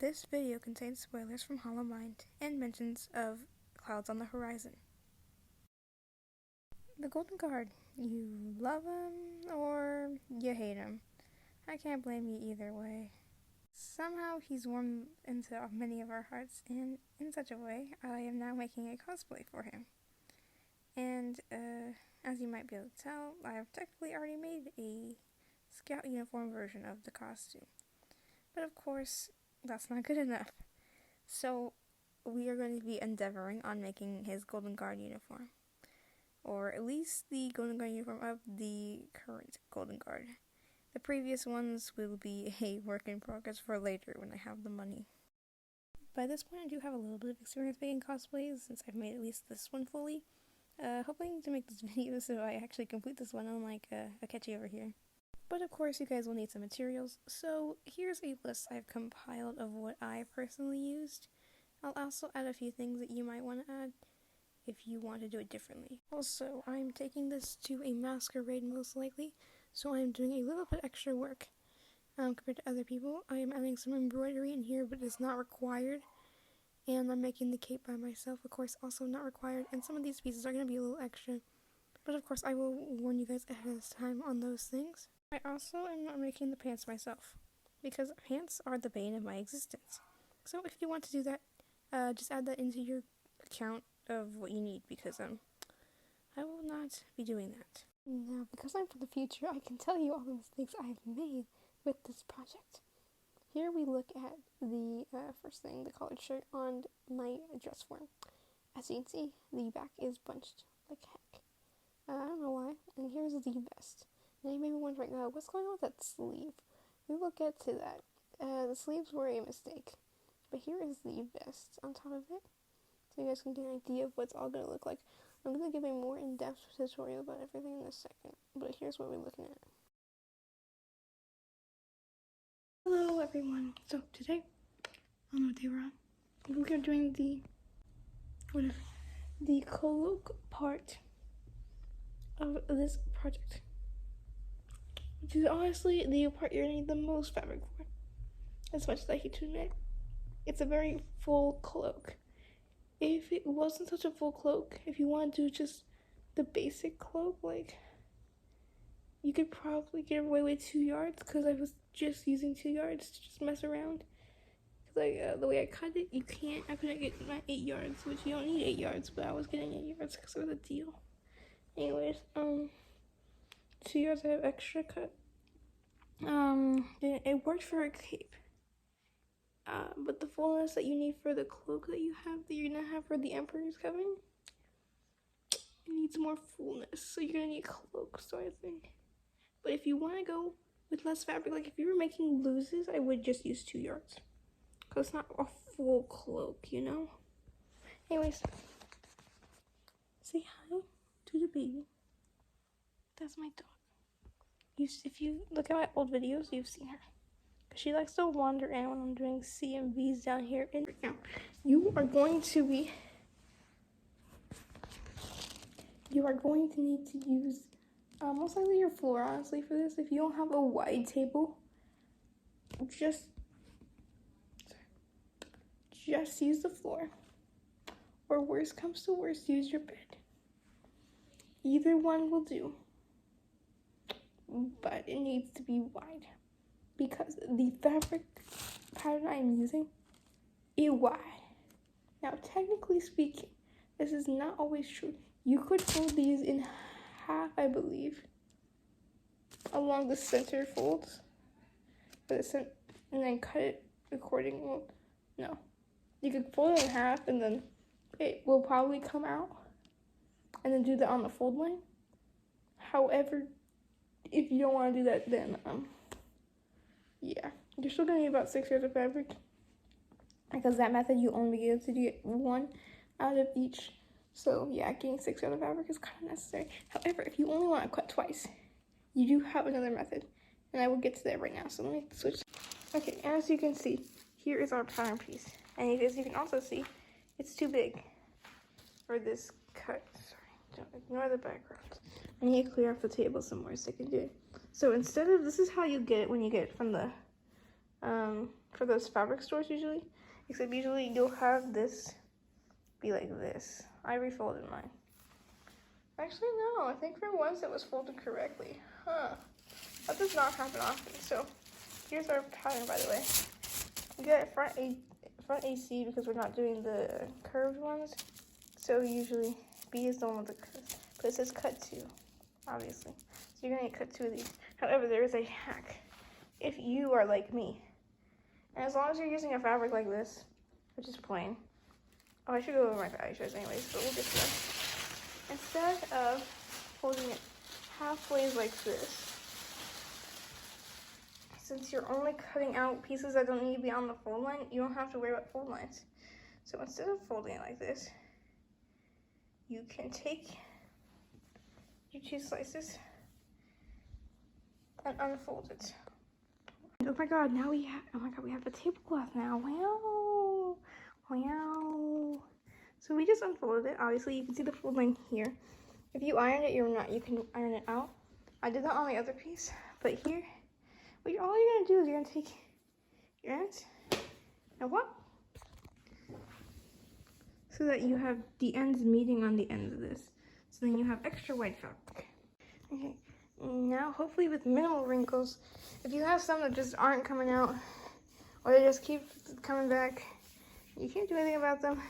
This video contains spoilers from Hollow Mind and mentions of clouds on the horizon. The Golden Guard, you love him or you hate him. I can't blame you either way. Somehow he's warmed into many of our hearts, and in such a way, I am now making a cosplay for him. And as you might be able to tell, I have technically already made a scout uniform version of the costume. But of course, that's not good enough. So we are going to be endeavoring on making his Golden Guard uniform. Or at least the Golden Guard uniform of the current Golden Guard. The previous ones will be a work in progress for later when I have the money. By this point I do have a little bit of experience making cosplays since I've made at least this one fully. Hoping to make this video so I actually complete this one unlike Akechi over here. But of course you guys will need some materials, so here's a list I've compiled of what I personally used. I'll also add a few things that you might want to add if you want to do it differently. Also, I'm taking this to a Masquerade most likely, so I'm doing a little bit extra work compared to other people. I am adding some embroidery in here, but it's not required. And I'm making the cape by myself, of course, also not required. And some of these pieces are going to be a little extra. But of course, I will warn you guys ahead of time on those things. I also am not making the pants myself, because pants are the bane of my existence. So if you want to do that, just add that into your account of what you need, because I will not be doing that. Now, because I'm from the future, I can tell you all the mistakes I have made with this project. Here we look at the first thing, the collared shirt on my dress form. As you can see, the back is bunched like heck. I don't know why. And here's the vest. Now you may be wondering, what's going on with that sleeve? We will get to that. The sleeves were a mistake. But here is the vest on top of it, so you guys can get an idea of what it's all going to look like. I'm going to give a more in-depth tutorial about everything in a second, but here's what we're looking at. Hello everyone. So today, I don't know what day we're on. We are doing the cloak part of this project, which is honestly the part you're gonna need the most fabric for. As much as I hate to admit, it's a very full cloak. If it wasn't such a full cloak, if you want to do just the basic cloak, like, you could probably get away with 2 yards, because I was just using 2 yards to just mess around. Because the way I cut it, I couldn't get my 8 yards, which you don't need 8 yards, but I was getting 8 yards because it was a deal. Anyways, 2 yards I have extra cut. It worked for a cape. But the fullness that you need for the cloak that you're gonna have for the Emperor's Coven, it needs more fullness, so you're gonna need a cloak sort of thing. But if you want to go with less fabric, like if you were making looses, I would just use 2 yards. Because it's not a full cloak, you know? Anyways, say hi to the baby. That's my dog. If you look at my old videos, you've seen her. Because she likes to wander in when I'm doing CMVs down here. And right now, you are going to need to use most likely your floor, honestly, for this. If you don't have a wide table, just use the floor. Or worst comes to worst, use your bed. Either one will do. But it needs to be wide, because the fabric pattern I'm using is wide. Now, technically speaking, this is not always true. You could fold these in half, I believe, along the center folds, and then cut it accordingly. Well, no, you could fold it in half, and then it will probably come out, and then do that on the fold line. However, if you don't want to do that, then yeah, you're still gonna need about 6 yards of fabric, because that method you only get to get 1 out of each. So yeah, getting 6 yards of fabric is kind of necessary. However, if you only want to cut twice, you do have another method, and I will get to that right now. So let me switch. Okay, as you can see, here is our pattern piece, and as you can also see, it's too big for this cut. Sorry, don't ignore the background. I need to clear off the table somewhere so I can do it. So instead of, this is how you get it when you get it from the for those fabric stores usually. Except usually you'll have this be like this. I refolded mine. Actually, no. I think for once it was folded correctly. Huh. That does not happen often. So here's our pattern, by the way. We got front AC because we're not doing the curved ones. So usually B is the one with the, but it says cut 2, obviously. So you're gonna cut 2 of these. However, there is a hack if you are like me. And as long as you're using a fabric like this, which is plain. Oh, I should go over my value choice anyways, but we'll get to that. Instead of folding it halfway like this, since you're only cutting out pieces that don't need to be on the fold line, you don't have to worry about fold lines. So instead of folding it like this, you can take your 2 slices and unfold it. Oh my god, now we have the tablecloth now. Wow. Wow. So we just unfolded it. Obviously, you can see the fold line here. If you ironed it, you can iron it out. I did that on my other piece, but here, all you're gonna do is you're gonna take your ends and what? So that you have the ends meeting on the ends of this. So then you have extra white fabric. Okay, now hopefully with minimal wrinkles, if you have some that just aren't coming out, or they just keep coming back, you can't do anything about them.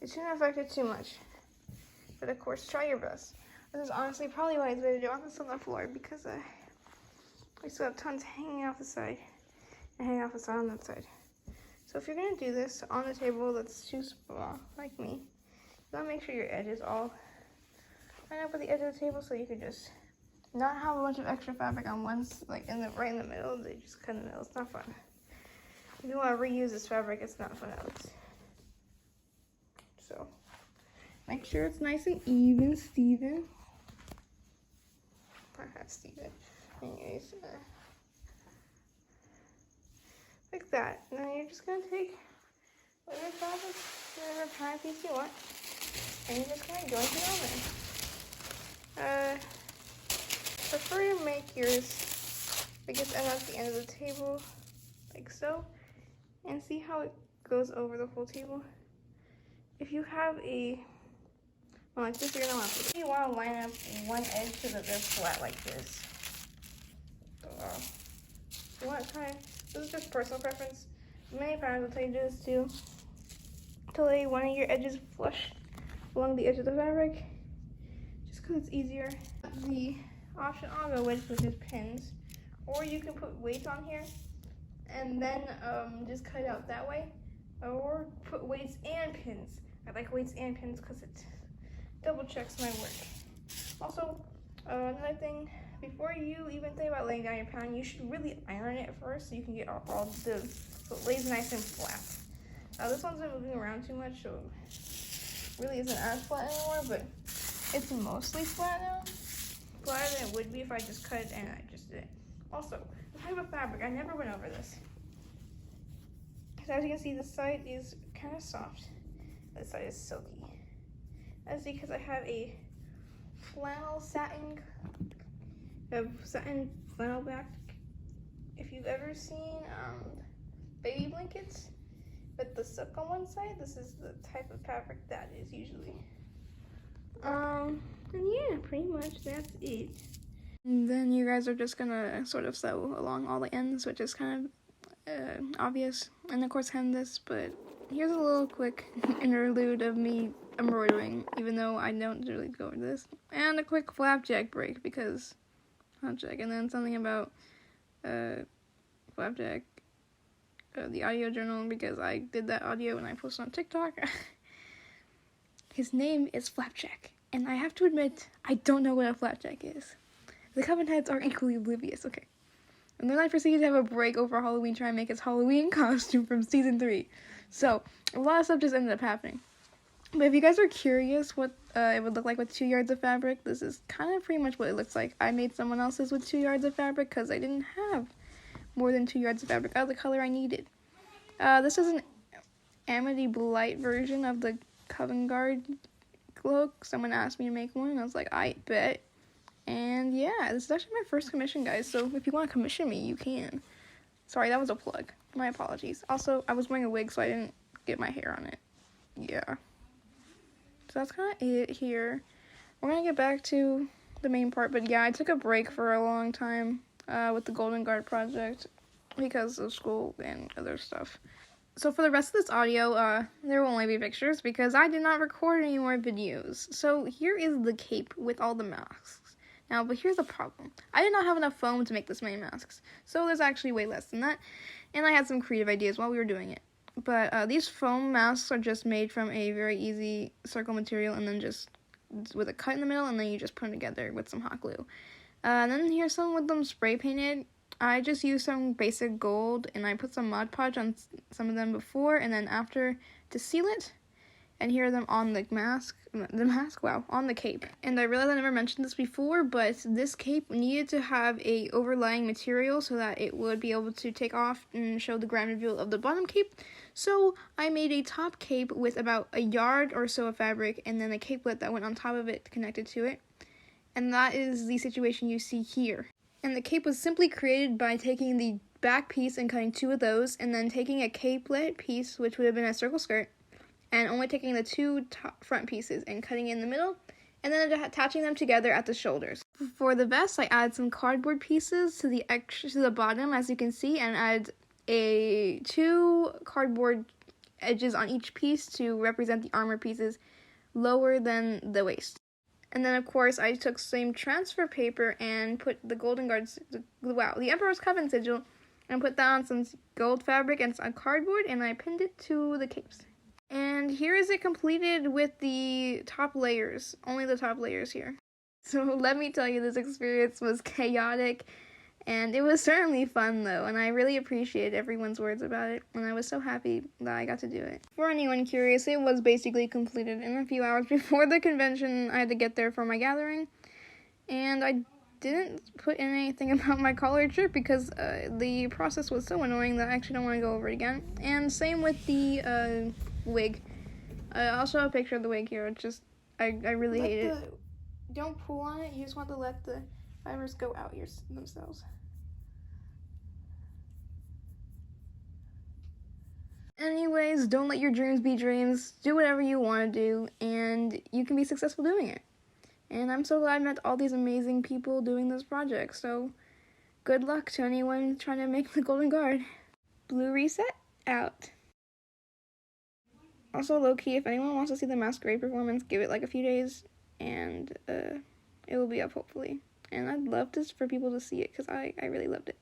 It shouldn't affect it too much. But of course, try your best. This is honestly probably why it's better to do this on the floor, because we still have tons hanging off the side and hanging off the side on that side. So if you're gonna do this on the table that's too small, like me, you wanna make sure your edges all line up with the edge of the table, so you can just not have a bunch of extra fabric on one, like right in the middle. They just cut in the middle. It's not fun. If you want to reuse this fabric, it's not fun, Alex. So make sure it's nice and even, Steven. Steven. Anyways, like that. And then you're just gonna take whatever fabric, whatever pattern piece you want, and you're just gonna joint it on there. Prefer to make yours biggest end at the end of the table, like so, and see how it goes over the whole table. If you have well, like this, you're gonna want to. You want to line up one edge so that they're flat like this. You want this is just personal preference. Many patterns will tell you to do this too. To lay one of your edges flush along the edge of the fabric, just because it's easier. The option I'll go with, which is pins, or you can put weights on here and then just cut it out that way, or put weights and pins. I like weights and pins because it double checks my work. Also, another thing, before you even think about laying down your pattern, you should really iron it first so you can get all the, so it lays nice and flat. This one's been moving around too much, so it really isn't as flat anymore, but it's mostly flat now. Flatter than it would be if I just cut it and I just did it. Also, the type of fabric, I never went over this. So as you can see, the side is kind of soft. This side is silky. That's because I have a satin flannel back. If you've ever seen baby blankets with the silk on one side, this is the type of fabric that is usually. And yeah, pretty much that's it. And then you guys are just gonna sort of sew along all the ends, which is kind of obvious. And of course hem this, but here's a little quick interlude of me embroidering, even though I don't really go into this. And a quick flapjack break, because flapjack, and then something about flapjack, the audio journal, because I did that audio and I posted on TikTok. His name is Flapjack, and I have to admit, I don't know what a flapjack is. The Coven heads are equally oblivious, okay. And then I proceeded to have a break over Halloween, trying to make his Halloween costume from season 3. So, a lot of stuff just ended up happening. But if you guys are curious what it would look like with 2 yards of fabric, this is kind of pretty much what it looks like. I made someone else's with 2 yards of fabric because I didn't have more than 2 yards of fabric of the color I needed. This is an Amity Blight version of the Coven Guard cloak. Someone asked me to make one, and I was like, I bet. And yeah, this is actually my first commission, guys, so if you want to commission me, you can. Sorry, that was a plug. My apologies. Also, I was wearing a wig, so I didn't get my hair on it. Yeah. So that's kind of it here. We're going to get back to the main part, but yeah, I took a break for a long time with the Golden Guard project because of school and other stuff. So for the rest of this audio, there will only be pictures because I did not record any more videos. So here is the cape with all the masks. Now, but here's the problem. I did not have enough foam to make this many masks, so there's actually way less than that, and I had some creative ideas while we were doing it. But these foam masks are just made from a very easy circle material, and then just with a cut in the middle, and then you just put them together with some hot glue. And then here's some with them spray painted. I just used some basic gold, and I put some Mod Podge on some of them before and then after to seal it. And here are them on the mask, on the cape. And I realized I never mentioned this before, but this cape needed to have a overlying material so that it would be able to take off and show the grand reveal of the bottom cape. So I made a top cape with about a yard or so of fabric, and then a capelet that went on top of it connected to it. And that is the situation you see here. And the cape was simply created by taking the back piece and cutting 2 of those, and then taking a capelet piece, which would have been a circle skirt, and only taking the 2 front pieces and cutting in the middle, and then attaching them together at the shoulders. For the vest, I added some cardboard pieces to the bottom, as you can see, and added 2 cardboard edges on each piece to represent the armor pieces lower than the waist. And then, of course, I took some transfer paper and put the Golden Guards, the Emperor's Coven sigil, and put that on some gold fabric and some cardboard, and I pinned it to the capes. And here is it completed with the top layers, only the top layers here. So let me tell you, this experience was chaotic, and it was certainly fun though, and I really appreciate everyone's words about it, and I was so happy that I got to do it. For anyone curious, it was basically completed in a few hours before the convention. I had to get there for my gathering, and I didn't put in anything about my collared shirt because the process was so annoying that I actually don't want to go over it again. And same with the wig. I'll show a picture of the wig here. It's just, I really hate it. Don't pull on it, you just want to let the fibers go out themselves. Anyways, don't let your dreams be dreams. Do whatever you want to do, and you can be successful doing it. And I'm so glad I met all these amazing people doing this project, so good luck to anyone trying to make the Golden Guard. Blue Reset, out. Also, low-key, if anyone wants to see the Masquerade performance, give it like a few days, and it will be up, hopefully. And I'd love for people to see it, because I really loved it.